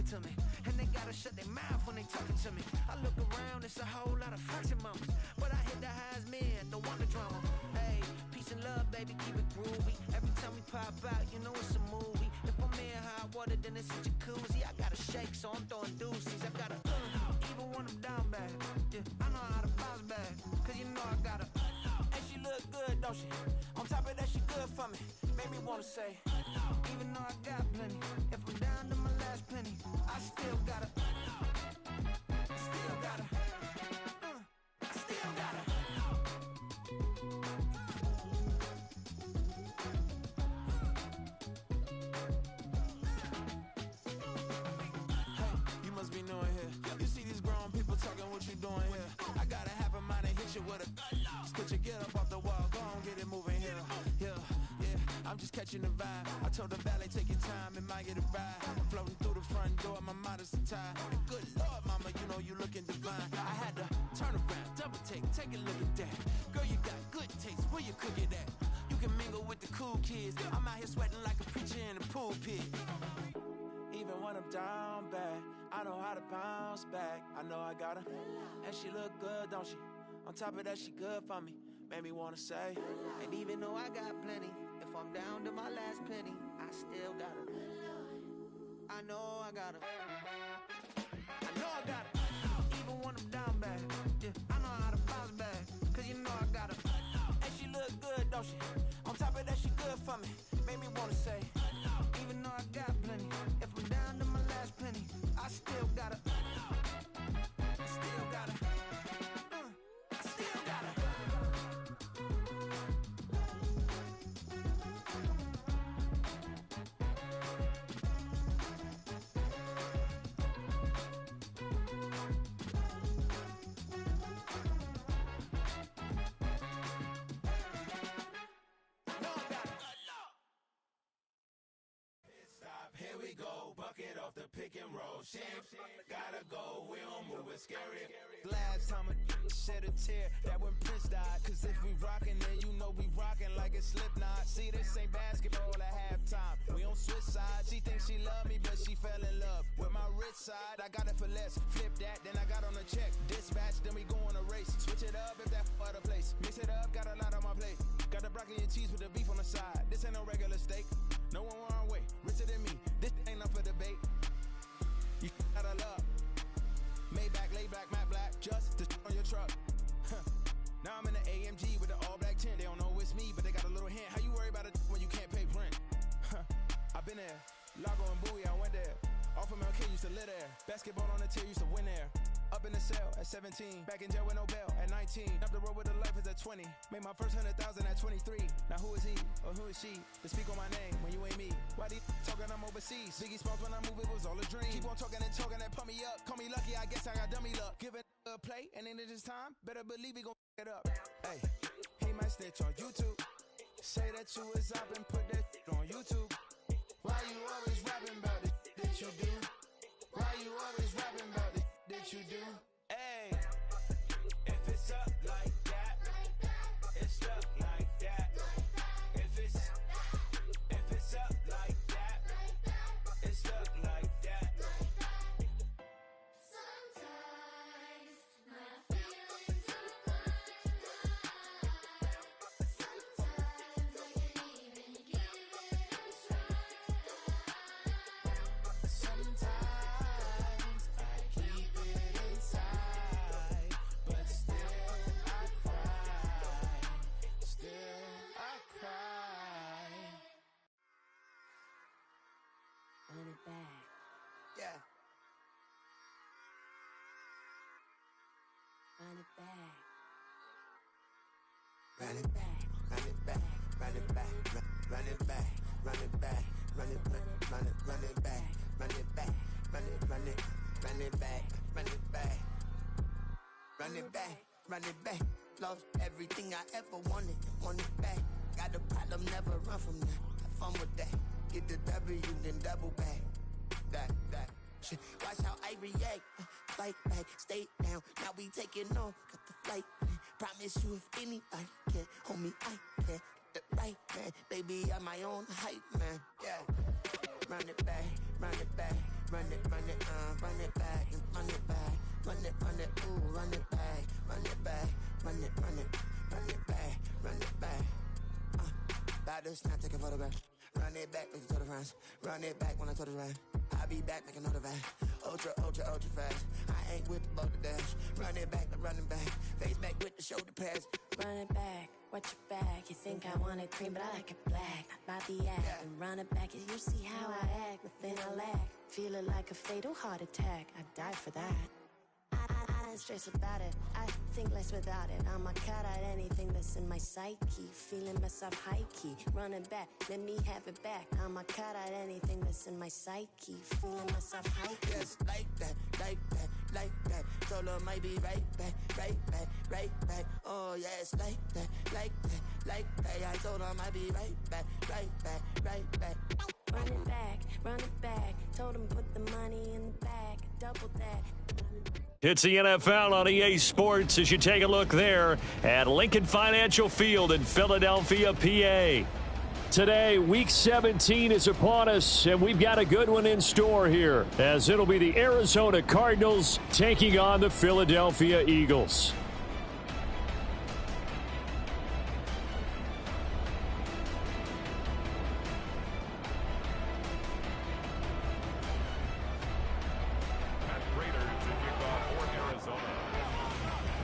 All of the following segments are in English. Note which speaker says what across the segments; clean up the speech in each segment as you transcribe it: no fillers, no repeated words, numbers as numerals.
Speaker 1: talking to me, and they gotta shut their mouth when they talking to me. I look around, it's a whole lot of flexing mamas, but I hit the highs men, don't want the drama. Hey, peace and love, baby, keep it groovy. Every time we pop out, you know it's a movie. If I'm in hot water, then it's a jacuzzi. I gotta shake, so I'm throwing deuces. I gotta even when I'm down bad. Yeah, I know how to bounce back, cause you know I gotta and she look good, don't she? On top of that, she good for me. Made me wanna say, even though I got plenty, if I'm down to my last penny, I still gotta, I still gotta, I still gotta. Hey, you must be new in here. You see these grown people talking, what you doing here? I gotta have a mind and hit you with a stitch you, get up off the wall, go on, get it moving here. Yeah, I'm just catching the vibe. I told the valet, take your time, it might get a ride. Floating through the front door, my modest attire. And good Lord, mama, you know you looking divine. I had to turn around, double take a look at that. Girl, you got good taste, where you cook it at? You can mingle with the cool kids. I'm out here sweating like a preacher in the pulpit. Even when I'm down bad, I know how to bounce back. I know I got her, and she look good, don't she? On top of that, she good for me. Made me wanna say, and even though I got plenty, if I'm down to my last penny, I still got her. I know I got her. I know I got her. Even when I'm down bad, yeah, I know how to bounce back, cause you know I got her. And she look good, don't she? On top of that, she good for me. Made me wanna say, even though I got plenty, if I'm down to my last penny, I still got her. I still got her. I still got her.
Speaker 2: Here we go, bucket off the pick and roll. Shit, gotta go, we don't move, it's scary.
Speaker 1: Last time a shed a tear, that when Prince died. Cause if we rockin', then you know we rockin' like a Slipknot. See, this ain't basketball at halftime. We on switch sides. She thinks she love me, but she fell in love with my rich side. I got it for less. Flip that, then I got on a check. Dispatch, then we go on a race. Switch it up if that other place. Mix it up, got a lot on my plate. Got the broccoli and cheese with the beef on the side. This ain't no regular steak. No one wrong way, richer than me. This ain't up for debate. You out of love. Maybach, laid back, matte black, just to on your truck. Now I'm in the AMG with the all black tint. They don't know it's me, but they got a little hint. How you worry about it when you can't pay rent? I've been there. Lago and Bowie, I went there. Off of MLK, used to live there. Basketball on the tier, used to win there. Up in the cell at 17. Back in jail with no bail at 19. Up the road with the life is at 20. Made my first 100,000 at 23. Now who is he or who is she to speak on my name when you ain't me? Why they talking I'm overseas? Biggie Smalls when I move, it was all a dream. Keep on talking and talking and pump me up. Call me lucky, I guess I got dummy luck. Give it a play and then it's time. Better believe we gon' it up. Hey, he might snitch on YouTube. Say that you was up and put that on YouTube. Why you always rapping about it that you do? Why you always rapping about it that you do?
Speaker 2: Hey, if it's up like that, it's stuck like that. If it's up like that, it's stuck like that.
Speaker 3: Sometimes my feelings are blind. Sometimes I can't even give it a try.
Speaker 2: Sometimes I keep it inside, but still I cry. Still I cry.
Speaker 3: Run it back.
Speaker 1: Yeah.
Speaker 3: Run it back.
Speaker 1: Run it back, run it back, run it back, run it back, run it back, run it back, run it back, run it back, run it back, run it back, run it back, run it back. Lost everything I ever wanted, want it back. Got a problem, never run from that. Have fun with that. Get the W, then double back. That. Shit. Watch how I react. Fight back, stay down. Now we taking off, got the flight plan. Promise you if anybody can, homie, I can. Get the right man, baby, I'm my own hype man. Yeah. Run it back, run it back,
Speaker 4: Run it back, and run it back. Run it, ooh, run it back. Run it back, run it back, run it back. About to snap, take a photograph. Run it back, make it to the friends. Run it back when I told the run. I'll be back, make another van. Ultra fast. I ain't with the boat to dash. Run it back, I'm running back. Face back with the shoulder pads.
Speaker 5: Run it back, watch your back. You think I want it cream, but I like it black. Body act and run it back. You see how I act, nothing I lack. Feel it like a fatal heart attack. I'd die for that. I don't stress about it. I think less without it. I'ma cut out anything that's in my psyche. Feeling myself high key. Running back, let me have it back. I'ma cut out anything that's in my psyche. Feeling myself high key.
Speaker 4: Yes, like that. Told her might be right back. Oh, yes, like that. I told her I might be right back.
Speaker 5: Run it back. Told him put the money in the bag. Double that.
Speaker 6: It's the NFL on EA Sports as you take a look there at Lincoln Financial Field in Philadelphia, PA. Today, Week 17 is upon us, and we've got a good one in store here, as it'll be the Arizona Cardinals taking on the Philadelphia Eagles.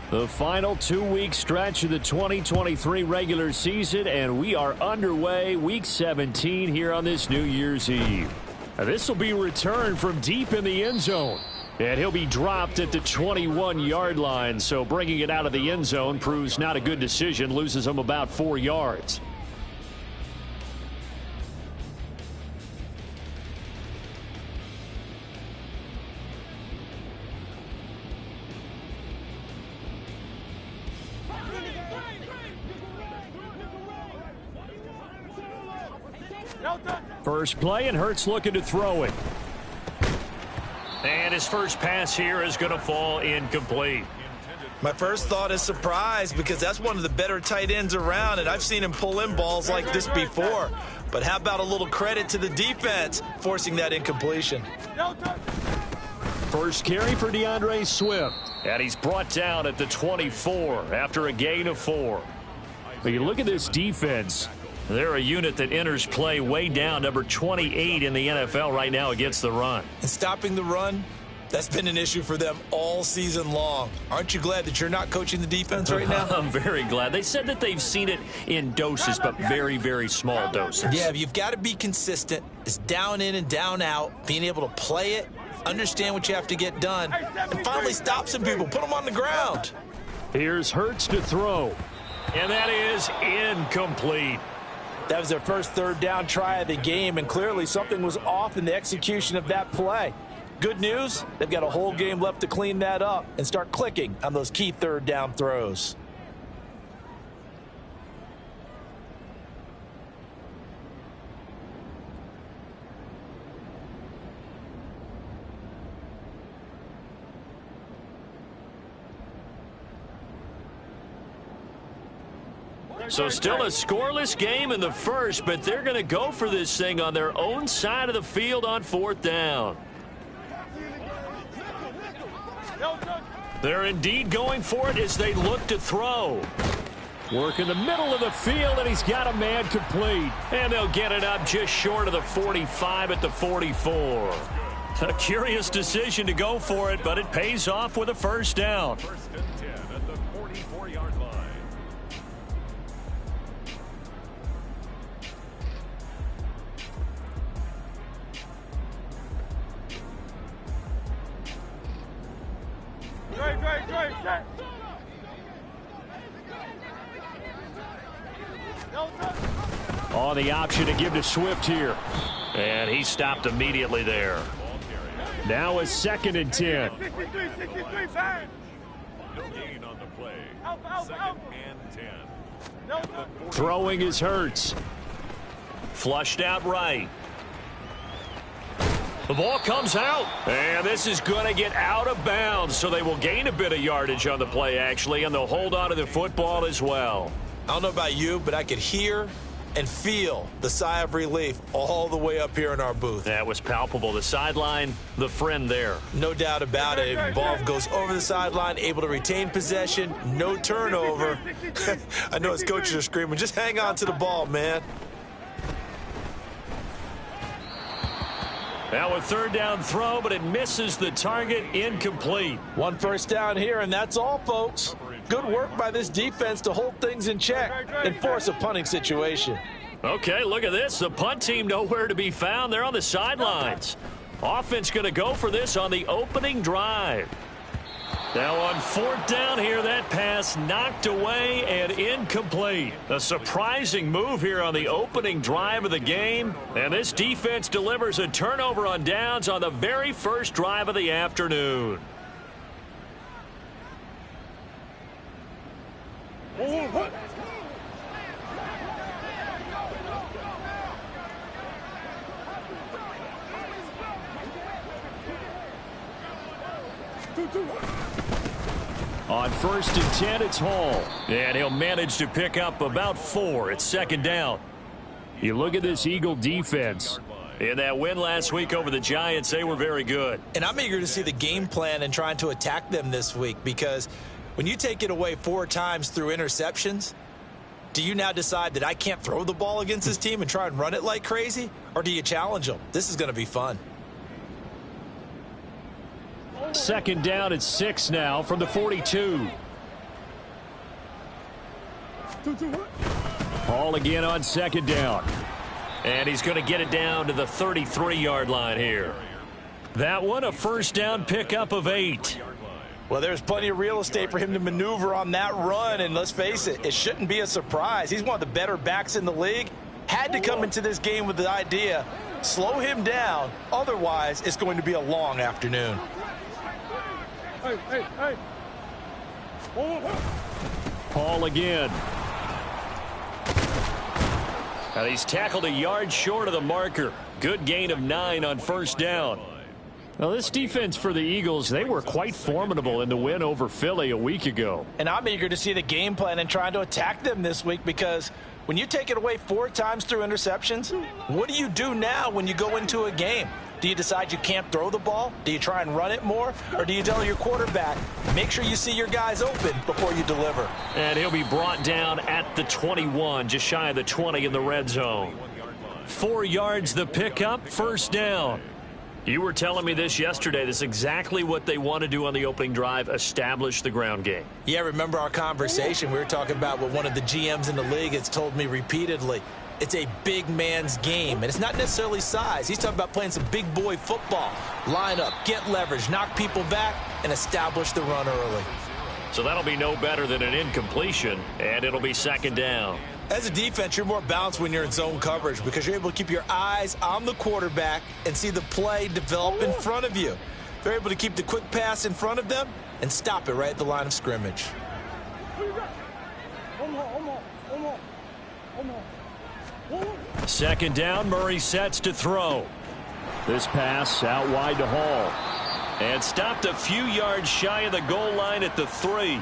Speaker 6: The final 2-week stretch of the 2023 regular season, and we are underway Week 17 here on this New Year's Eve. This will be returned from deep in the end zone, and he'll be dropped at the 21-yard line, so bringing it out of the end zone proves not a good decision, loses him about 4 yards. First play, and Hurts looking to throw it. And his first pass here is going to fall incomplete.
Speaker 7: My first thought is surprise, because that's one of the better tight ends around, and I've seen him pull in balls like this before. But how about a little credit to the defense forcing that incompletion?
Speaker 6: First carry for DeAndre Swift, and he's brought down at the 24 after a gain of 4. But you look at this defense. They're a unit that enters play way down, number 28 in the NFL right now against the run.
Speaker 7: And stopping the run, that's been an issue for them all season long. Aren't you glad that you're not coaching the defense right now?
Speaker 6: I'm very glad. They said that they've seen it in doses, but very, very small doses.
Speaker 7: Yeah, you've got to be consistent. It's down in and down out, being able to play it, understand what you have to get done, and finally stop some people, put them on the ground.
Speaker 6: Here's Hurts to throw, and that is incomplete.
Speaker 7: That was their first third down try of the game, and clearly something was off in the execution of that play. Good news, they've got a whole game left to clean that up and start clicking on those key third down throws.
Speaker 6: So still a scoreless game in the first, but they're going to go for this thing on their own side of the field on 4th down. They're indeed going for it as they look to throw. Work in the middle of the field, and he's got a man complete. And they'll get it up just short of the 45 at the 44. A curious decision to go for it, but it pays off with a first down.
Speaker 8: First and 10 at the 44-yard line.
Speaker 6: On the option to give to Swift here. And he stopped immediately there. Now a 2nd and 10.
Speaker 8: No gain on the play. 2nd and 10.
Speaker 6: Throwing is Hurts. Flushed out right. The ball comes out, and this is going to get out of bounds, so they will gain a bit of yardage on the play, actually, and they'll hold on to the football as well.
Speaker 7: I don't know about you, but I could hear and feel the sigh of relief all the way up here in our booth.
Speaker 6: That was palpable. The sideline, the friend there.
Speaker 7: No doubt about it. Ball goes over the sideline, able to retain possession, no turnover. I know his coaches are screaming, just hang on to the ball, man.
Speaker 6: Now a third down throw, but it misses the target, incomplete.
Speaker 7: 1 first down here, and that's all, folks. Good work by this defense to hold things in check and force a punting situation.
Speaker 6: Okay, look at this. The punt team nowhere to be found. They're on the sidelines. Offense going to go for this on the opening drive. Now on 4th down here, that pass knocked away and incomplete. A surprising move here on the opening drive of the game. And this defense delivers a turnover on downs on the very first drive of the afternoon. On 1st and 10, it's Hall. And he'll manage to pick up about 4. It's 2nd down. You look at this Eagle defense. In that win last week over the Giants, they were very good.
Speaker 7: And I'm eager to see the game plan and trying to attack them this week, because when you take it away 4 times through interceptions, do you now decide that I can't throw the ball against this team and try and run it like crazy? Or do you challenge them? This is going to be fun.
Speaker 6: 2nd down at 6 now from the 42. Hall again on 2nd down. And he's going to get it down to the 33-yard line here. That one a 1st down pickup of 8.
Speaker 7: Well, there's plenty of real estate for him to maneuver on that run, and let's face it, it shouldn't be a surprise. He's one of the better backs in the league. Had to come into this game with the idea, slow him down, otherwise it's going to be a long afternoon.
Speaker 6: Hall again. Now he's tackled a yard short of the marker. Good gain of 9 on 1st down. Now this defense for the Eagles, they were quite formidable in the win over Philly a week ago.
Speaker 7: And I'm eager to see the game plan and trying to attack them this week, because when you take it away 4 times through interceptions, what do you do now when you go into a game? Do you decide you can't throw the ball? Do you try and run it more? Or do you tell your quarterback, make sure you see your guys open before you deliver?
Speaker 6: And he'll be brought down at the 21, just shy of the 20 in the red zone. 4 yards the pickup, 1st down. You were telling me this yesterday. This is exactly what they want to do on the opening drive, establish the ground game.
Speaker 7: Yeah, remember our conversation? We were talking about what one of the GMs in the league has told me repeatedly. It's a big man's game, and it's not necessarily size. He's talking about playing some big boy football. Line up, get leverage, knock people back, and establish the run early.
Speaker 6: So that'll be no better than an incompletion, and it'll be 2nd down.
Speaker 7: As a defense, you're more balanced when you're in zone coverage, because you're able to keep your eyes on the quarterback and see the play develop in front of you. They're able to keep the quick pass in front of them and stop it right at the line of scrimmage.
Speaker 6: 2nd down, Murray sets to throw. This pass out wide to Hall. And stopped a few yards shy of the goal line at the 3.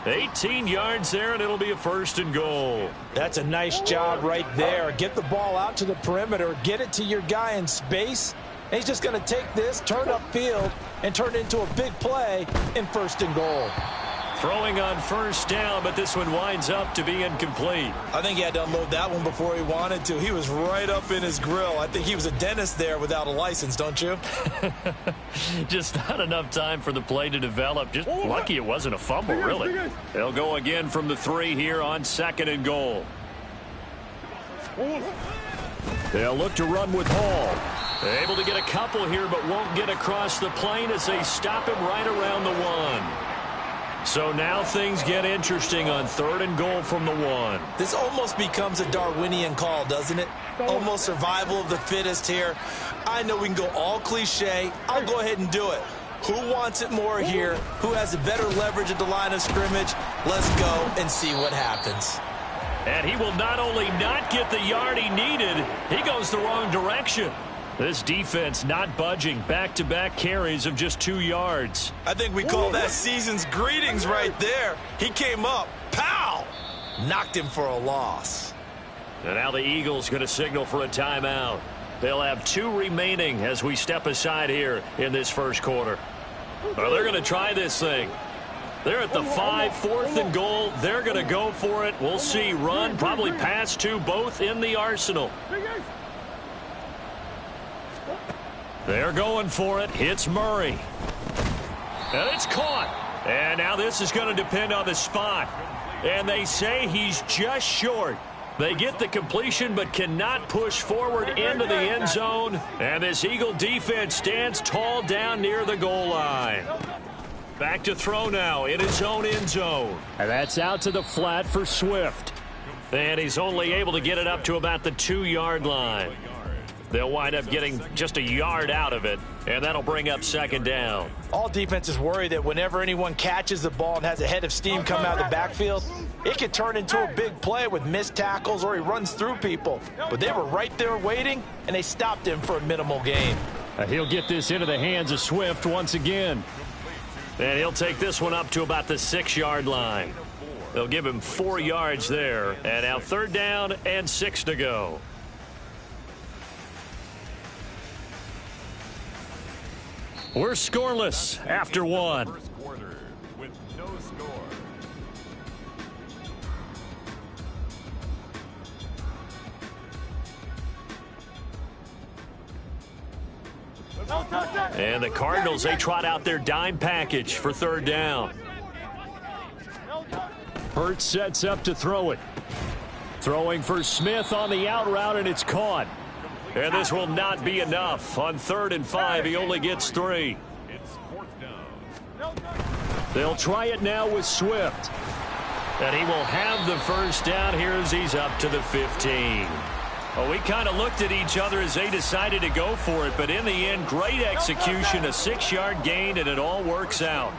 Speaker 6: 18 yards there, and it'll be a 1st and goal.
Speaker 7: That's a nice job right there. Get the ball out to the perimeter, get it to your guy in space, and he's just going to take this, turn upfield, and turn it into a big play in 1st and goal.
Speaker 6: Throwing on 1st down, but this one winds up to be incomplete.
Speaker 7: I think he had to unload that one before he wanted to. He was right up in his grill. I think he was a dentist there without a license, don't you?
Speaker 6: Just not enough time for the play to develop. Just lucky it wasn't a fumble, really. They'll go again from the 3 here on 2nd and goal. They'll look to run with Hall. Able to get a couple here, but won't get across the plane as they stop him right around the 1. So now things get interesting on 3rd and goal from the 1.
Speaker 7: This almost becomes a Darwinian call, doesn't it? Almost survival of the fittest here. I know we can go all cliche. I'll go ahead and do it. Who wants it more here? Who has a better leverage at the line of scrimmage? Let's go and see what happens.
Speaker 6: And he will not only not get the yard he needed, he goes the wrong direction. This defense not budging. Back-to-back carries of just 2 yards.
Speaker 7: I think we call that season's greetings right there. He came up, pow! Knocked him for a loss.
Speaker 6: And now the Eagles going to signal for a timeout. They'll have 2 remaining as we step aside here in this first quarter. Well, they're going to try this thing. They're at the 5, 4th and goal. They're going to go for it. We'll see. Run, probably pass to both in the arsenal. They're going for it. Hits Murray. And it's caught. And now this is going to depend on the spot. And they say he's just short. They get the completion but cannot push forward into the end zone. And this Eagle defense stands tall down near the goal line. Back to throw now in his own end zone. And that's out to the flat for Swift. And he's only able to get it up to about the 2-yard line. They'll wind up getting just a yard out of it, and that'll bring up second down.
Speaker 7: All defenses worry that whenever anyone catches the ball and has a head of steam come out of the backfield, it could turn into a big play with missed tackles or he runs through people. But they were right there waiting, and they stopped him for a minimal gain.
Speaker 6: He'll get this into the hands of Swift once again. And he'll take this one up to about the 6-yard line. They'll give him 4 yards there. And now 3rd down and 6 to go. We're scoreless after 1.
Speaker 8: First quarter with no score.
Speaker 6: And the Cardinals, they trot out their dime package for 3rd down. Hurts sets up to throw it. Throwing for Smith on the out route, and it's caught. And this will not be enough. On 3rd and 5, he only gets 3.
Speaker 8: It's 4th down.
Speaker 6: They'll try it now with Swift. And he will have the first down here as he's up to the 15. Well, we kind of looked at each other as they decided to go for it, but in the end, great execution, a 6-yard gain, and it all works out.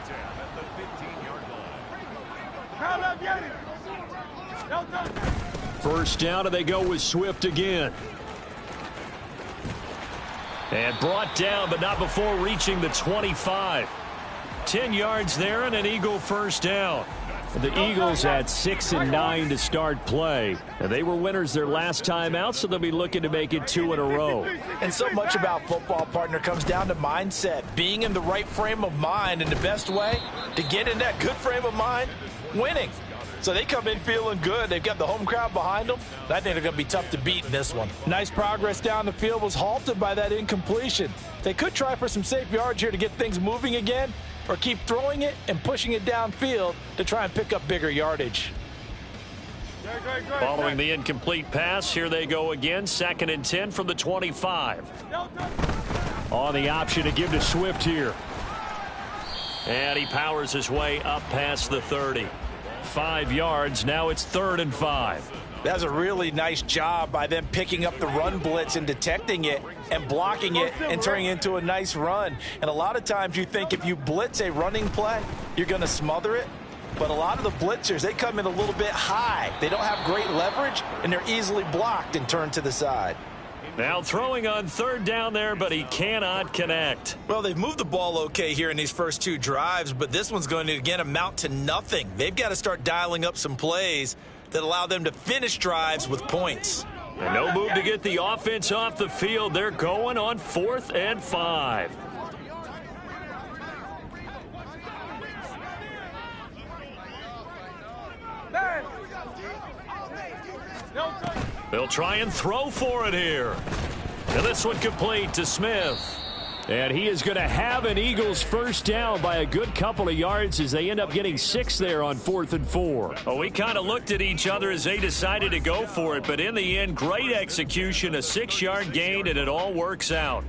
Speaker 6: First down, and they go with Swift again. And brought down, but not before reaching the 25. 10 yards there and an Eagle first down. The Eagles had 6 and 9 to start play. And they were winners their last time out, so they'll be looking to make it 2 in a row.
Speaker 7: And so much about football, partner, comes down to mindset. Being in the right frame of mind, and the best way to get in that good frame of mind, winning. So they come in feeling good. They've got the home crowd behind them. I think they're going to be tough to beat in this one. Nice progress down the field was halted by that incompletion. They could try for some safe yards here to get things moving again, or keep throwing it and pushing it downfield to try and pick up bigger yardage.
Speaker 6: Following the incomplete pass, here they go again. 2nd and 10 from the 25. On the option to give to Swift here. And he powers his way up past the 30. 5 yards. Now it's 3rd and 5.
Speaker 7: That's a really nice job by them picking up the run blitz and detecting it and blocking it and turning it into a nice run. And a lot of times you think if you blitz a running play, you're going to smother it. But a lot of the blitzers, they come in a little bit high. They don't have great leverage, and they're easily blocked and turned to the side.
Speaker 6: Now throwing on 3rd down there, but he cannot connect.
Speaker 7: Well, they've moved the ball okay here in these first 2 drives, but this one's going to, again, amount to nothing. They've got to start dialing up some plays that allow them to finish drives with points.
Speaker 6: And no move to get the offense off the field. They're going on 4th and 5. They'll try and throw for it here. And this one complete to Smith. And he is going to have an Eagles first down by a good couple of yards as they end up getting 6 there on 4th and 4. Well, we kind of looked at each other as they decided to go for it, but in the end, great execution, a 6-yard gain, and it all works out.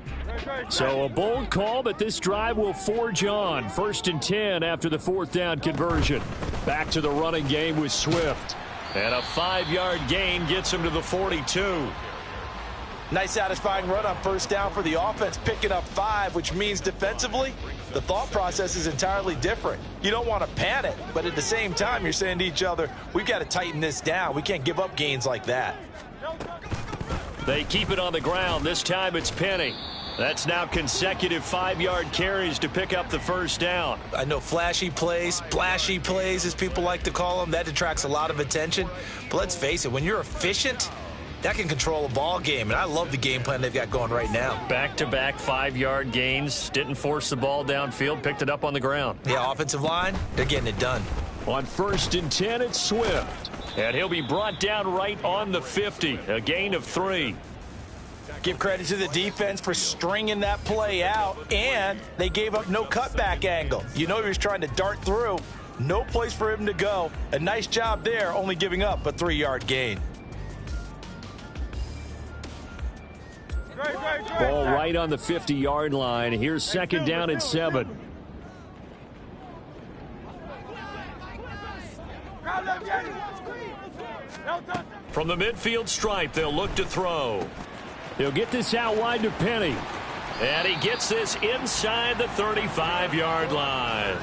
Speaker 6: So a bold call, but this drive will forge on. 1st and 10 after the 4th down conversion. Back to the running game with Swift. And a 5-yard gain gets him to the 42.
Speaker 7: Nice satisfying run on first down for the offense, picking up 5, which means defensively, the thought process is entirely different. You don't want to panic, but at the same time, you're saying to each other, we've got to tighten this down. We can't give up gains like that.
Speaker 6: They keep it on the ground. This time it's Penny. That's now consecutive 5-yard carries to pick up the first down.
Speaker 7: I know flashy plays, splashy plays, as people like to call them, that attracts a lot of attention. But let's face it, when you're efficient, that can control a ball game, and I love the game plan they've got going right now.
Speaker 6: Back-to-back 5-yard gains. Didn't force the ball downfield. Picked it up on the ground.
Speaker 7: Yeah, offensive line, they're getting it done.
Speaker 6: On 1st and 10, it's Swift. And he'll be brought down right on the 50. A gain of 3.
Speaker 7: Give credit to the defense for stringing that play out, and they gave up no cutback angle. You know he was trying to dart through. No place for him to go. A nice job there, only giving up a 3-yard gain.
Speaker 6: Ball right on the 50-yard line. Here's 2nd down and 7. From the midfield stripe, they'll look to throw. He'll get this out wide to Penny. And he gets this inside the 35-yard line.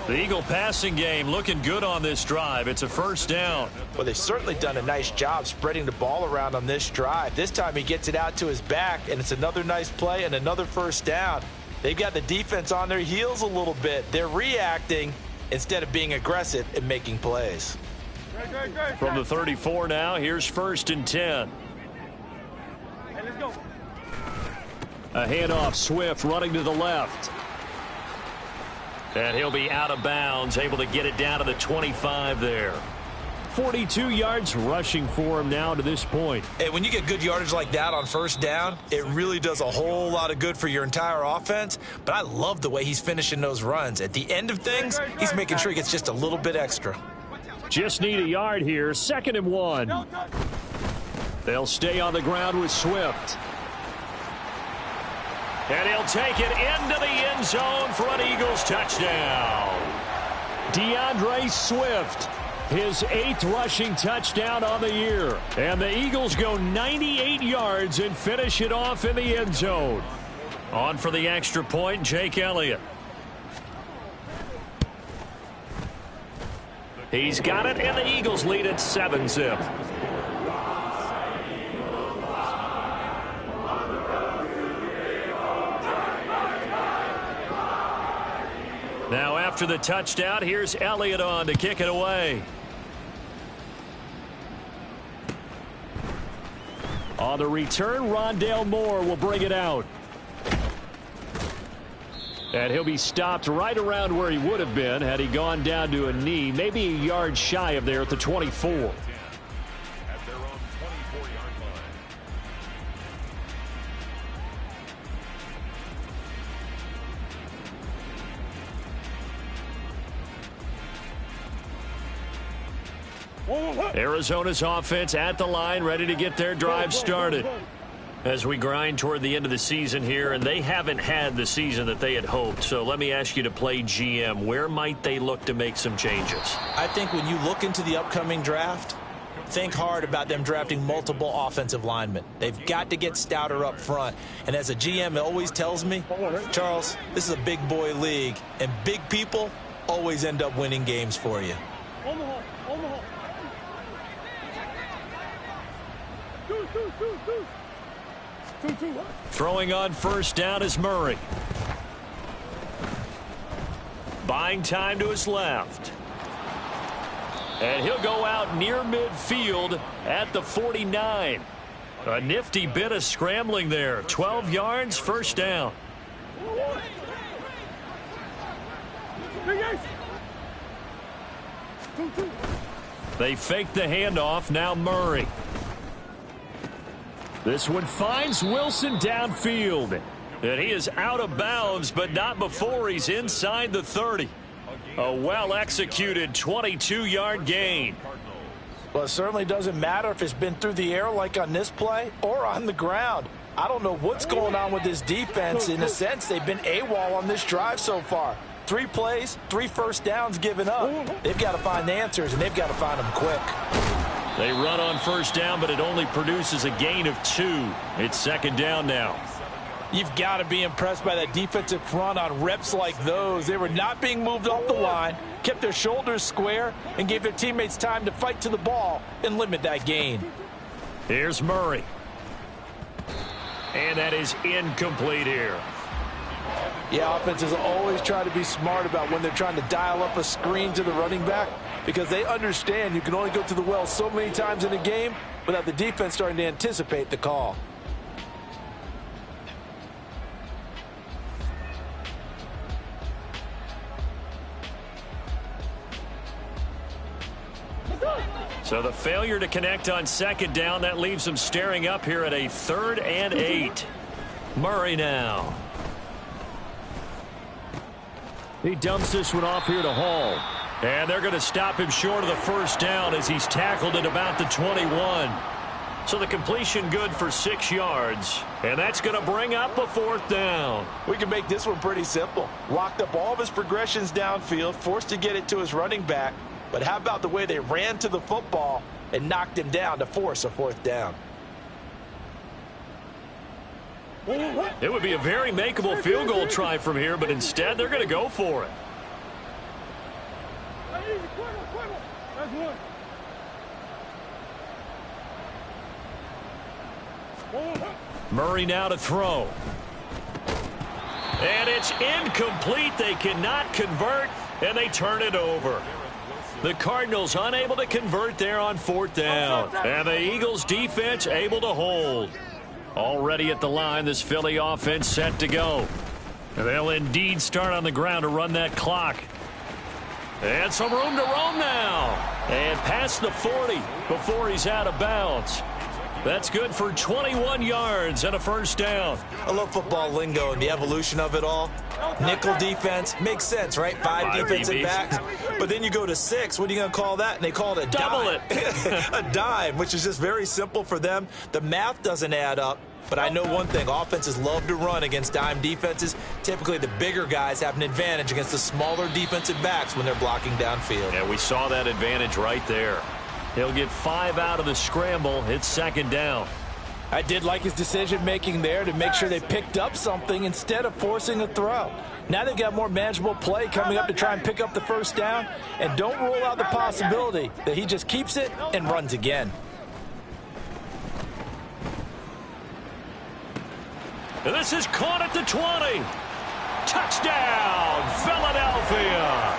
Speaker 6: The Eagle passing game looking good on this drive. It's a 1st down.
Speaker 7: Well, they've certainly done a nice job spreading the ball around on this drive. This time he gets it out to his back, and it's another nice play and another 1st down. They've got the defense on their heels a little bit. They're reacting instead of being aggressive and making plays.
Speaker 6: From the 34 now, here's 1st and 10.
Speaker 2: Hey, let's go.
Speaker 6: A handoff, Swift running to the left. And he'll be out of bounds, able to get it down to the 25 there. 42 yards rushing for him now to this point.
Speaker 7: And when you get good yardage like that on 1st down, it really does a whole lot of good for your entire offense. But I love the way he's finishing those runs. At the end of things, he's making sure he gets just a little bit extra.
Speaker 6: Just need a yard here. 2nd and 1. They'll stay on the ground with Swift. And he'll take it into the end zone for an Eagles touchdown. DeAndre Swift, his 8th rushing touchdown on the year. And the Eagles go 98 yards and finish it off in the end zone. On for the extra point, Jake Elliott. He's got it, and the Eagles lead at 7-zip. Now after the touchdown, here's Elliott on to kick it away. On the return, Rondale Moore will bring it out. And he'll be stopped right around where he would have been had he gone down to a knee, maybe a yard shy of there at the 24.
Speaker 8: At their own 24-yard line.
Speaker 6: Arizona's offense at the line, ready to get their drive started. As we grind toward the end of the season here, and they haven't had the season that they had hoped. So let me ask you to play GM. Where might they look to make some changes?
Speaker 7: I think when you look into the upcoming draft, think hard about them drafting multiple offensive linemen. They've got to get stouter up front. And as a GM, it always tells me, Charles, this is a big boy league, and big people always end up winning games for you.
Speaker 6: Throwing on 1st down is Murray. Buying time to his left. And he'll go out near midfield at the 49. A nifty bit of scrambling there. 12 yards, 1st down. They fake the handoff. Now Murray. This one finds Wilson downfield. And he is out of bounds, but not before he's inside the 30. A well-executed 22-yard gain.
Speaker 7: Well, it certainly doesn't matter if it's been through the air like on this play or on the ground. I don't know what's going on with this defense. In a sense, they've been AWOL on this drive so far. 3 plays, 3 first downs given up. They've got to find the answers, and they've got to find them quick.
Speaker 6: They run on 1st down, but it only produces a gain of 2. It's 2nd down now.
Speaker 7: You've got to be impressed by that defensive front on reps like those. They were not being moved off the line, kept their shoulders square, and gave their teammates time to fight to the ball and limit that gain.
Speaker 6: Here's Murray. And that is incomplete here.
Speaker 7: Yeah, offenses always try to be smart about when they're trying to dial up a screen to the running back. because they understand you can only go to the well so many times in a game without the defense starting to anticipate the call.
Speaker 6: So the failure to connect on second down, that leaves them staring up here at a 3rd and 8. Murray now. He dumps this one off here to Hall. And they're going to stop him short of the first down as he's tackled at about the 21. So the completion good for 6 yards. And that's going to bring up a 4th down.
Speaker 7: We can make this one pretty simple. Locked up all of his progressions downfield, forced to get it to his running back. But how about the way they ran to the football and knocked him down to force a 4th down?
Speaker 6: It would be a very makeable field goal try from here, but instead they're going to go for it. Murray now to throw. And it's incomplete. They cannot convert, and they turn it over. The Cardinals unable to convert there on 4th down. And the Eagles defense able to hold. Already at the line, this Philly offense set to go. They'll indeed start on the ground to run that clock. And some room to roam now. And past the 40 before he's out of bounds. That's good for 21 yards and a 1st down.
Speaker 7: I love football lingo and the evolution of it all. Nickel defense makes sense, right? 5 defensive backs. But then you go to 6. What are you going to call that? And they call it a
Speaker 6: double
Speaker 7: dime. A dime, which is just very simple for them. The math doesn't add up. But I know one thing, offenses love to run against dime defenses. Typically, the bigger guys have an advantage against the smaller defensive backs when they're blocking downfield.
Speaker 6: Yeah, we saw that advantage right there. He'll get 5 out of the scramble. It's 2nd down.
Speaker 7: I did like his decision-making there to make sure they picked up something instead of forcing a throw. Now they've got more manageable play coming up to try and pick up the 1st down. And don't rule out the possibility that he just keeps it and runs again.
Speaker 6: And this is caught at the 20. Touchdown, Philadelphia.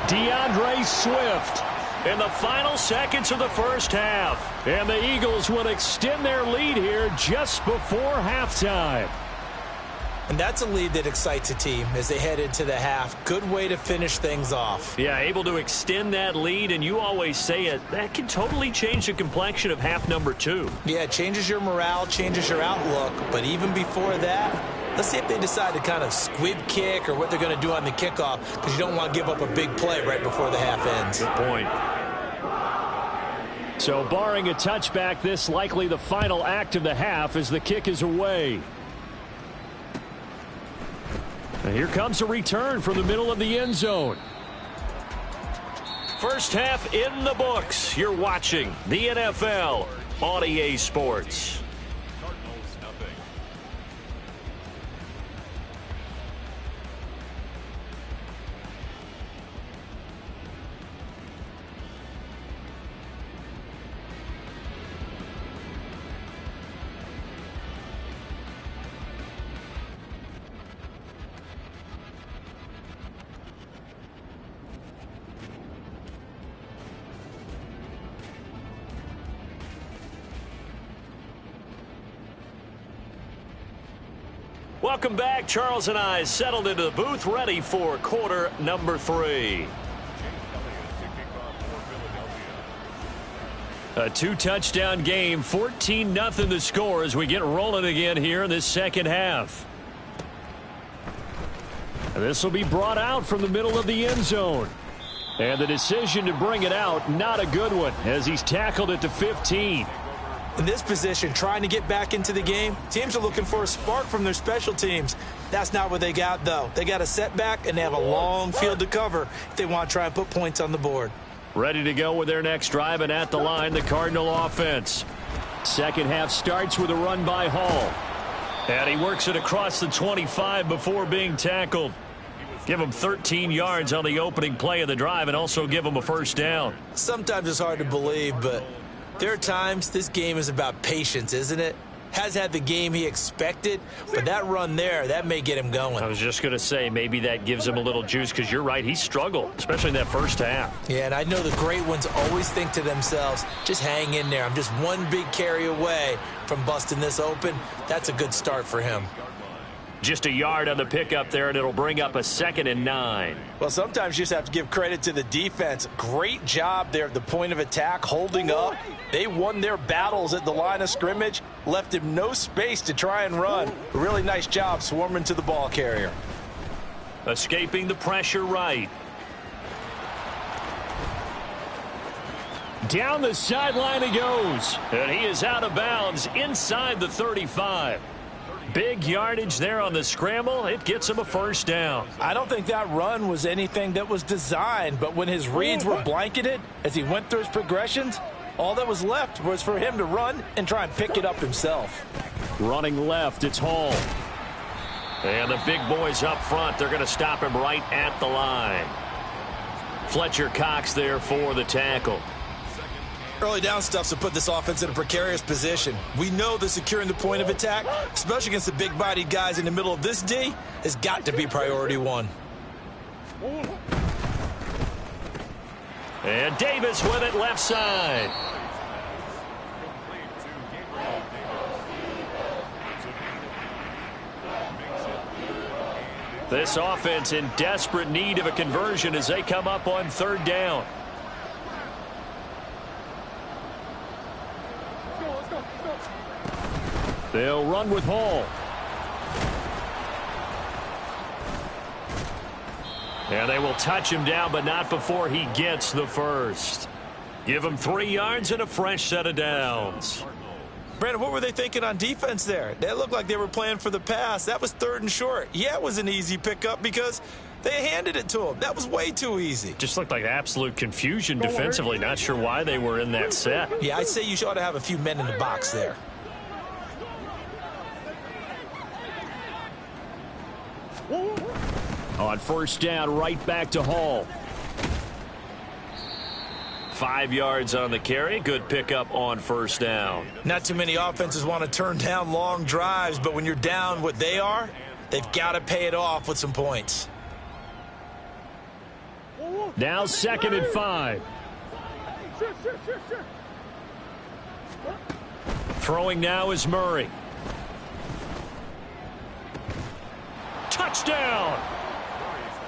Speaker 6: DeAndre Swift in the final seconds of the first half. And the Eagles will extend their lead here just before halftime.
Speaker 7: And that's a lead that excites a team as they head into the half. Good way to finish things off.
Speaker 6: Yeah, able to extend that lead, and you always say it, that can totally change the complexion of half number 2.
Speaker 7: Yeah, it changes your morale, changes your outlook. But even before that, let's see if they decide to kind of squib kick or what they're going to do on the kickoff, because you don't want to give up a big play right before the half ends.
Speaker 6: Good point. So barring a touchback, this likely the final act of the half as the kick is away. And here comes a return from the middle of the end zone. First half in the books. You're watching the NFL on EA Sports.
Speaker 8: Cardinals nothing.
Speaker 6: Welcome back. Charles and I settled into the booth, ready for quarter number 3. A 2-touchdown game, 14-0 the score as we get rolling again here in this second half. And this will be brought out from the middle of the end zone. And the decision to bring it out, not a good one, as he's tackled it to 15.
Speaker 7: In this position, trying to get back into the game, teams are looking for a spark from their special teams. That's not what they got, though. They got a setback, and they have a long field to cover if they want to try and put points on the board.
Speaker 6: Ready to go with their next drive, and at the line, the Cardinal offense. Second half starts with a run by Hall. And he works it across the 25 before being tackled. Give him 13 yards on the opening play of the drive and also give him a first down.
Speaker 7: Sometimes it's hard to believe, but there are times this game is about patience, isn't it? has had the game he expected, but that run there, that may get him going.
Speaker 6: I was just going to say, maybe that gives him a little juice, because you're right, he struggled, especially in that first half.
Speaker 7: Yeah, and I know the great ones always think to themselves, just hang in there. I'm just one big carry away from busting this open. That's a good start for him.
Speaker 6: Just a yard on the pickup there, and it'll bring up a 2nd and 9.
Speaker 7: Well, sometimes you just have to give credit to the defense. Great job there at the point of attack, holding up. They won their battles at the line of scrimmage, left him no space to try and run. A really nice job swarming to the ball carrier.
Speaker 6: Escaping the pressure right. Down the sideline he goes, and he is out of bounds inside the 35. Big yardage there on the scramble. It gets him a first down.
Speaker 7: I don't think that run was anything that was designed, but when his reads were blanketed as he went through his progressions, all that was left was for him to run and try and pick it up himself.
Speaker 6: Running left, it's Hall. And the big boys up front, they're going to stop him right at the line. Fletcher Cox there for the tackle.
Speaker 7: Early down stuffs to put this offense in a precarious position. We know that securing the point of attack, especially against the big-bodied guys in the middle of this D, has got to be priority one.
Speaker 6: And Davis with it left side. This offense in desperate need of a conversion as they come up on 3rd down. They'll run with Hall. And they will touch him down, but not before he gets the first. Give him 3 yards and a fresh set of downs.
Speaker 7: Brandon, what were they thinking on defense there? They looked like they were playing for the pass. That was 3rd and short. Yeah, it was an easy pickup because they handed it to him. That was way too easy.
Speaker 6: Just looked like absolute confusion defensively. Not sure why they were in that set.
Speaker 7: Yeah, I'd say you ought to have a few men in the box there.
Speaker 6: On 1st down, right back to Hall. 5 yards on the carry. Good pickup on 1st down.
Speaker 7: Not too many offenses want to turn down long drives, but when you're down what they are, they've got to pay it off with some points.
Speaker 6: Now 2nd and 5. Throwing now is Murray. Touchdown!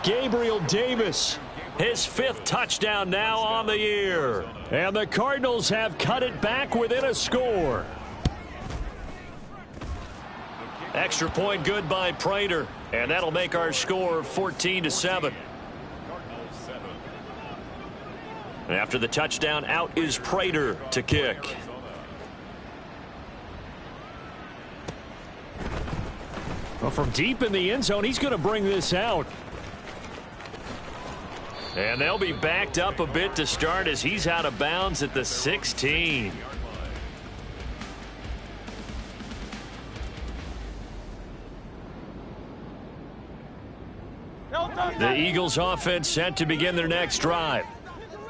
Speaker 6: Gabriel Davis, his 5th touchdown now on the year. And the Cardinals have cut it back within a score. Extra point good by Prater, and that'll make our score 14-7. After the touchdown, out is Prater to kick. Well, from deep in the end zone, he's going to bring this out. And they'll be backed up a bit to start as he's out of bounds at the 16. The Eagles offense set to begin their next drive.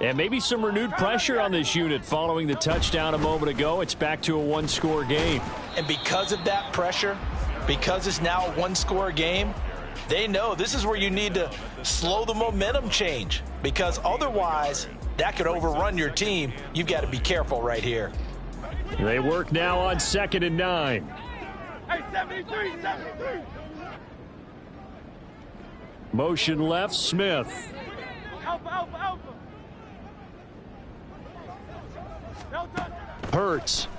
Speaker 6: And maybe some renewed pressure on this unit following the touchdown a moment ago. It's back to a 1-score game.
Speaker 7: And because of that pressure, because it's now a 1-score game, they know this is where you need to slow the momentum change, because otherwise that could overrun your team. You've got to be careful right here.
Speaker 6: They work now on 2nd and 9.
Speaker 2: Hey, 73.
Speaker 6: Motion left, Smith.
Speaker 2: Alpha.
Speaker 6: Hurts.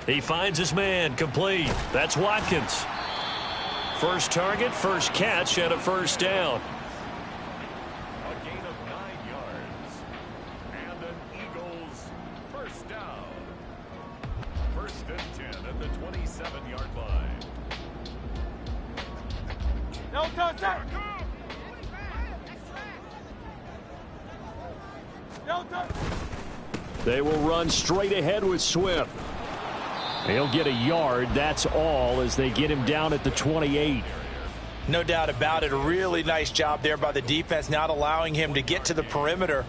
Speaker 6: He finds his man, complete. That's Watkins. First target, first catch, and a first down.
Speaker 8: A gain of 9 yards. And an Eagles first down. 1st and 10 at the 27-yard line.
Speaker 2: No touch. No touch.
Speaker 6: They will run straight ahead with Swift. He'll get a yard, that's all, as they get him down at the 28.
Speaker 7: No doubt about it. A really nice job there by the defense, not allowing him to get to the perimeter.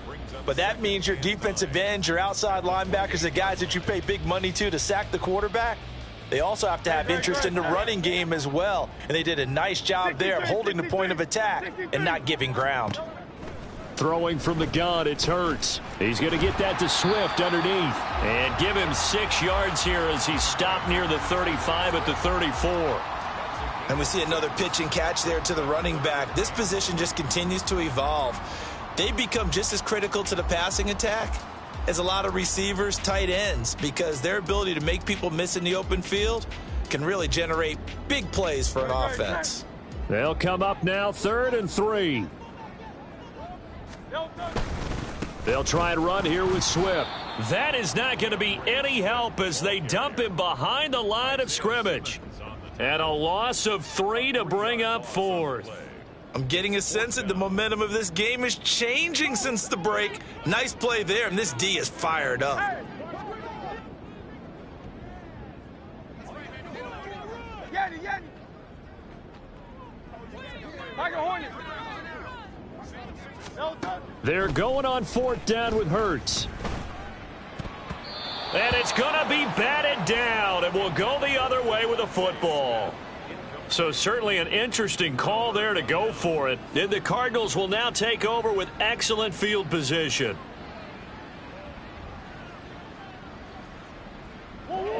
Speaker 7: But that means your defensive ends, your outside linebackers, the guys that you pay big money to sack the quarterback, they also have to have interest in the running game as well. And they did a nice job there of holding the point of attack and not giving ground.
Speaker 6: Throwing from the gun, it's Hurts. He's going to get that to Swift underneath. And give him 6 yards here as he stopped near the 35 at the 34.
Speaker 7: And we see another pitch and catch there to the running back. This position just continues to evolve. They become just as critical to the passing attack as a lot of receivers, tight ends, because their ability to make people miss in the open field can really generate big plays for an offense.
Speaker 6: They'll come up now, 3rd and 3. They'll try and run here with Swift. That is not going to be any help as they dump him behind the line of scrimmage. And a loss of 3 to bring up 4th.
Speaker 7: I'm getting a sense that the momentum of this game is changing since the break. Nice play there, and this D is fired up.
Speaker 6: They're going on 4th down with Hurts. And it's going to be batted down, and we'll go the other way with a football. So certainly an interesting call there to go for it. And the Cardinals will now take over with excellent field position.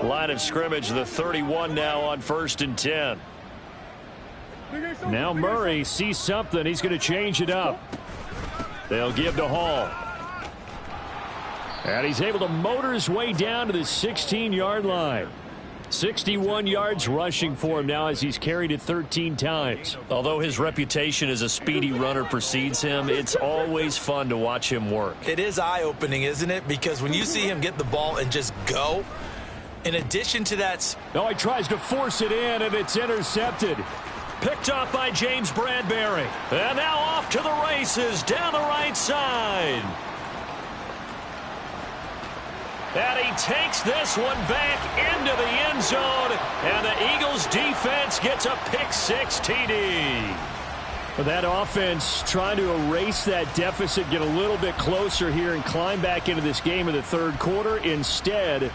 Speaker 6: Line of scrimmage, the 31 now on 1st and 10. Now Murray sees something. He's going to change it up. They'll give to Hall. And he's able to motor his way down to the 16-yard line. 61 yards rushing for him now as he's carried it 13 times. Although his reputation as a speedy runner precedes him, it's always fun to watch him work.
Speaker 7: It is eye-opening, isn't it? Because when you see him get the ball and just go, in addition to that...
Speaker 6: Oh, he tries to force it in, and it's intercepted. Picked off by James Bradbury. And now off to the races down the right side. And he takes this one back into the end zone, and the Eagles defense gets a pick-6 TD. That offense trying to erase that deficit, get a little bit closer here and climb back into this game in the 3rd quarter. Instead,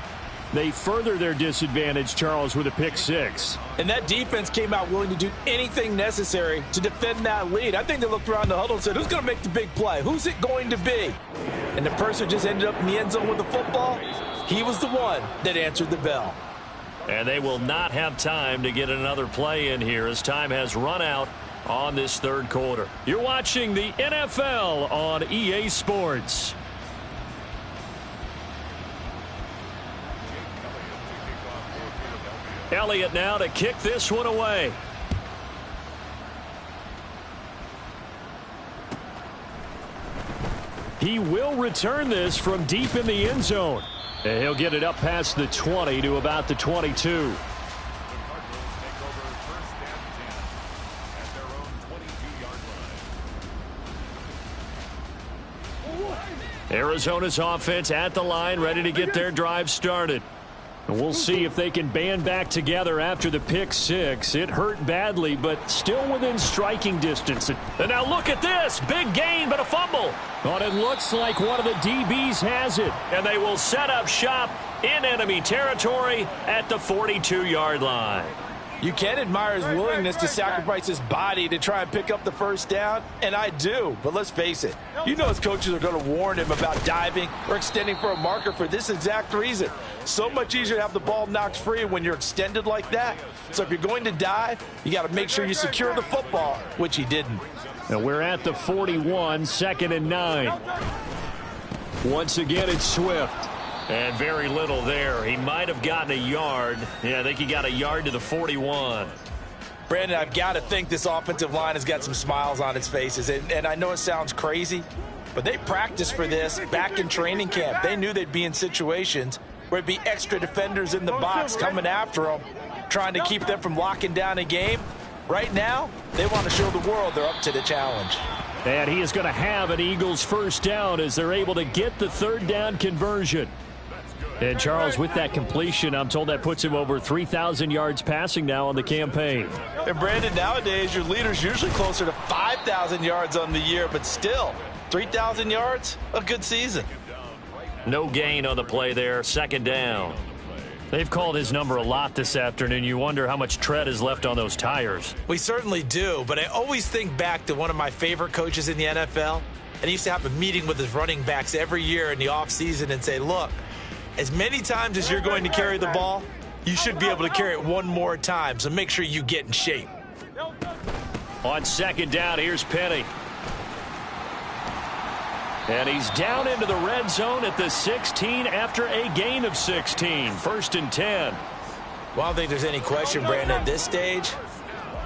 Speaker 6: they further their disadvantage, Charles, with a pick-6.
Speaker 7: And that defense came out willing to do anything necessary to defend that lead. I think they looked around the huddle and said, who's going to make the big play? Who's it going to be? And the person who just ended up in the end zone with the football, he was the one that answered the bell.
Speaker 6: And they will not have time to get another play in here as time has run out on this 3rd quarter. You're watching the NFL on EA Sports. Elliott now to kick this one away. He will return this from deep in the end zone. And he'll get it up past the 20 to about the 22. Arizona's offense at the line, ready to get their drive started. And we'll see if they can band back together after the pick-6. It hurt badly, but still within striking distance. And now look at this. Big gain, but a fumble. But it looks like one of the DBs has it. And they will set up shop in enemy territory at the 42-yard line.
Speaker 7: You can admire his willingness to sacrifice his body to try and pick up the 1st down, and I do. But let's face it, you know his coaches are going to warn him about diving or extending for a marker for this exact reason. So much easier to have the ball knocked free when you're extended like that. So if you're going to dive, you got to make sure you secure the football, which he didn't.
Speaker 6: And we're at the 41, 2nd and 9. Once again, it's Swift. And very little there. He might have gotten a yard. Yeah, I think he got a yard to the 41.
Speaker 7: Brandon, I've got to think this offensive line has got some smiles on its faces. And I know it sounds crazy, but they practiced for this back in training camp. They knew they'd be in situations where it'd be extra defenders in the box coming after them, trying to keep them from locking down a game. Right now, they want to show the world they're up to the challenge.
Speaker 6: And he is going to have an Eagles 1st down as they're able to get the 3rd down conversion. And Charles, with that completion, I'm told that puts him over 3,000 yards passing now on the campaign.
Speaker 7: And Brandon, nowadays your leader's usually closer to 5,000 yards on the year, but still, 3,000 yards, a good season.
Speaker 6: No gain on the play there, second down. They've called his number a lot this afternoon. You wonder how much tread is left on those tires.
Speaker 7: We certainly do, but I always think back to one of my favorite coaches in the NFL, and he used to have a meeting with his running backs every year in the offseason and say, look, as many times as you're going to carry the ball, you should be able to carry it one more time, so make sure you get in shape.
Speaker 6: On second down, here's Penny. And he's down into the red zone at the 16 after a gain of 16. First and 10.
Speaker 7: Well, I don't think there's any question, Brandon, at this stage,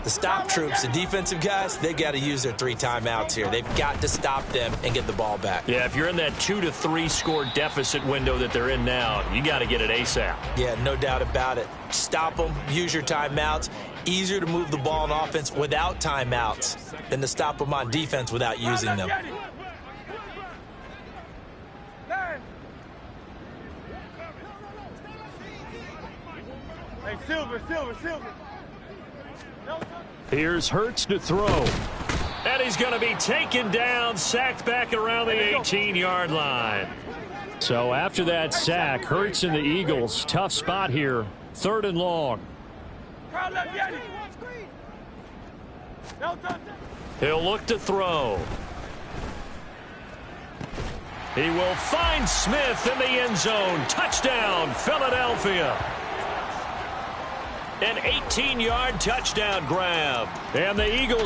Speaker 7: the stop troops, the defensive guys, they got to use their 3 timeouts here. They've got to stop them and get the ball back.
Speaker 6: Yeah, if you're in that 2 to 3 score deficit window that they're in now, you got to get it ASAP.
Speaker 7: Yeah, no doubt about it. Stop them, use your timeouts. Easier to move the ball on offense without timeouts than to stop them on defense without using them.
Speaker 2: Hey, Silver.
Speaker 6: Here's Hurts to throw. And he's going to be taken down, sacked back around the 18-yard line. So after that sack, Hurts and the Eagles, tough spot here, 3rd and long. He'll look to throw. He will find Smith in the end zone. Touchdown, Philadelphia. An 18-yard touchdown grab. And the Eagles